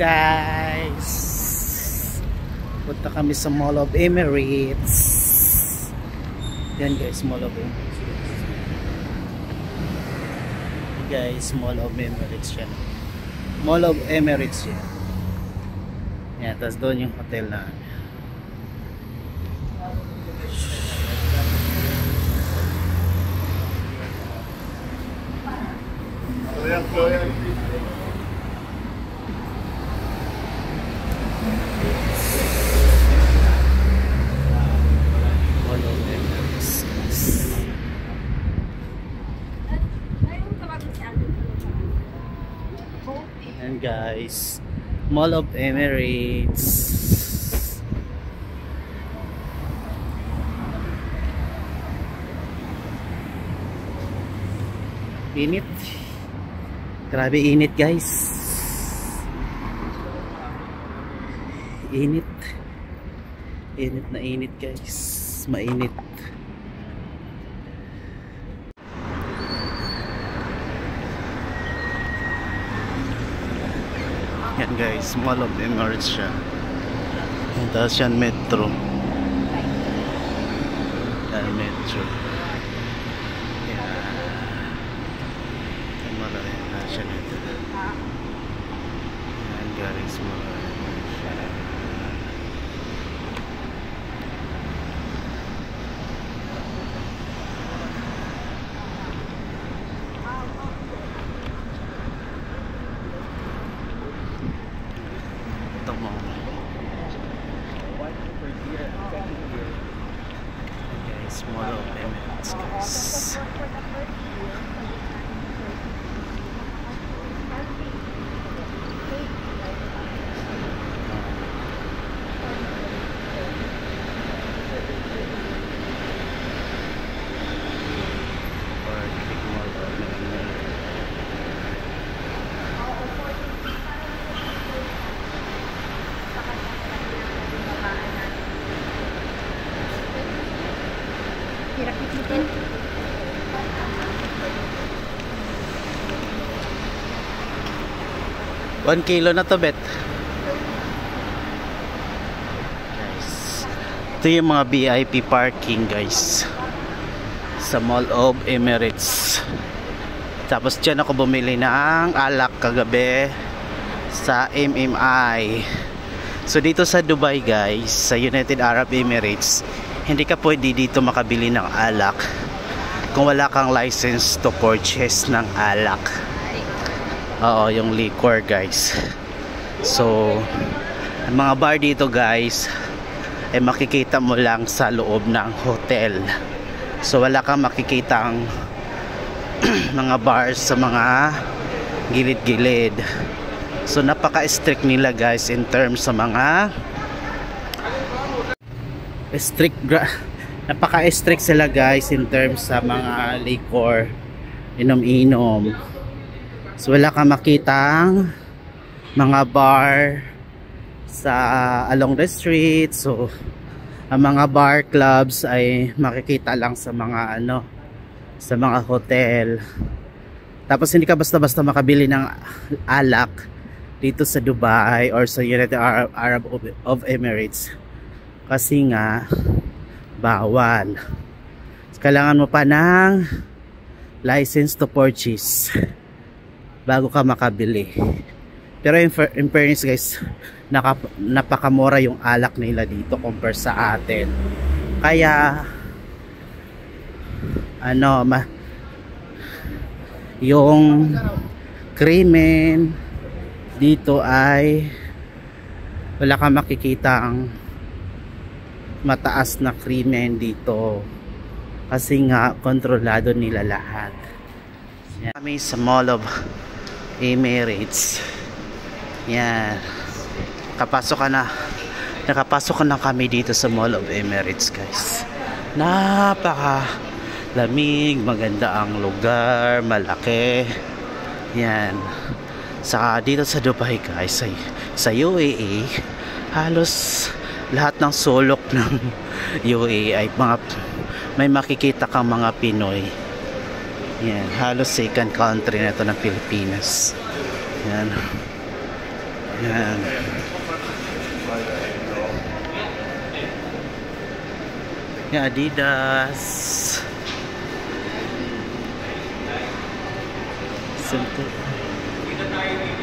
guys, punta kami sa Mall of Emirates. Yan guys, Mall of Emirates. Guys, Mall of Emirates yan. Mall of Emirates yan. Yan, tapos doon yung hotel na. And guys, Mall of Emirates. Init. Grabe init guys. Init. Init na init guys. Mainit. Yan guys, Mall of Emirates siya. Yan, tapos yan metro. Yan metro. Yan malaki na siya nito. Yan guys, malaki na siya. Guys, Mall of Emirates guys. One kilo na to bet. Guys, ito yung mga VIP parking guys sa Mall of Emirates. Tapos dyan ako bumili ng alak kagabi sa MMI. So dito sa Dubai guys, sa United Arab Emirates, hindi ka pwede dito makabili ng alak kung wala kang license to purchase ng alak. Oo, yung liquor guys. So ang mga bar dito guys ay makikita mo lang sa loob ng hotel. So wala kang makikitang mga bars sa mga gilid-gilid. So napaka-strict nila guys in terms sa mga napaka-strict sila guys in terms sa mga liquor, inom-inom. So wala kang makitang mga bar sa along the street. So ang mga bar clubs ay makikita lang sa mga sa mga hotel. Tapos hindi ka basta-basta makabili ng alak dito sa Dubai or sa United Arab of Emirates kasi nga bawal. So, kailangan mo pa ng license to purchase bago ka makabili. Pero in fairness guys, napakamura yung alak nila dito compare sa atin. Kaya yung krimen dito ay wala kang makikitang mataas na krimen dito kasi nga kontrolado nila lahat. Yan. Kami sa Mall of Emirates. Yan. Nakapasok na kami dito sa Mall of Emirates guys. Napaka lamig, maganda ang lugar, malaki. Yan. Saka dito sa Dubai guys, sa UAE, halos lahat ng sulok ng UAE ay may makikita kang mga Pinoy. Yan, halos second country na ito ng Pilipinas. Yan. Yan. Yung Adidas. Simple.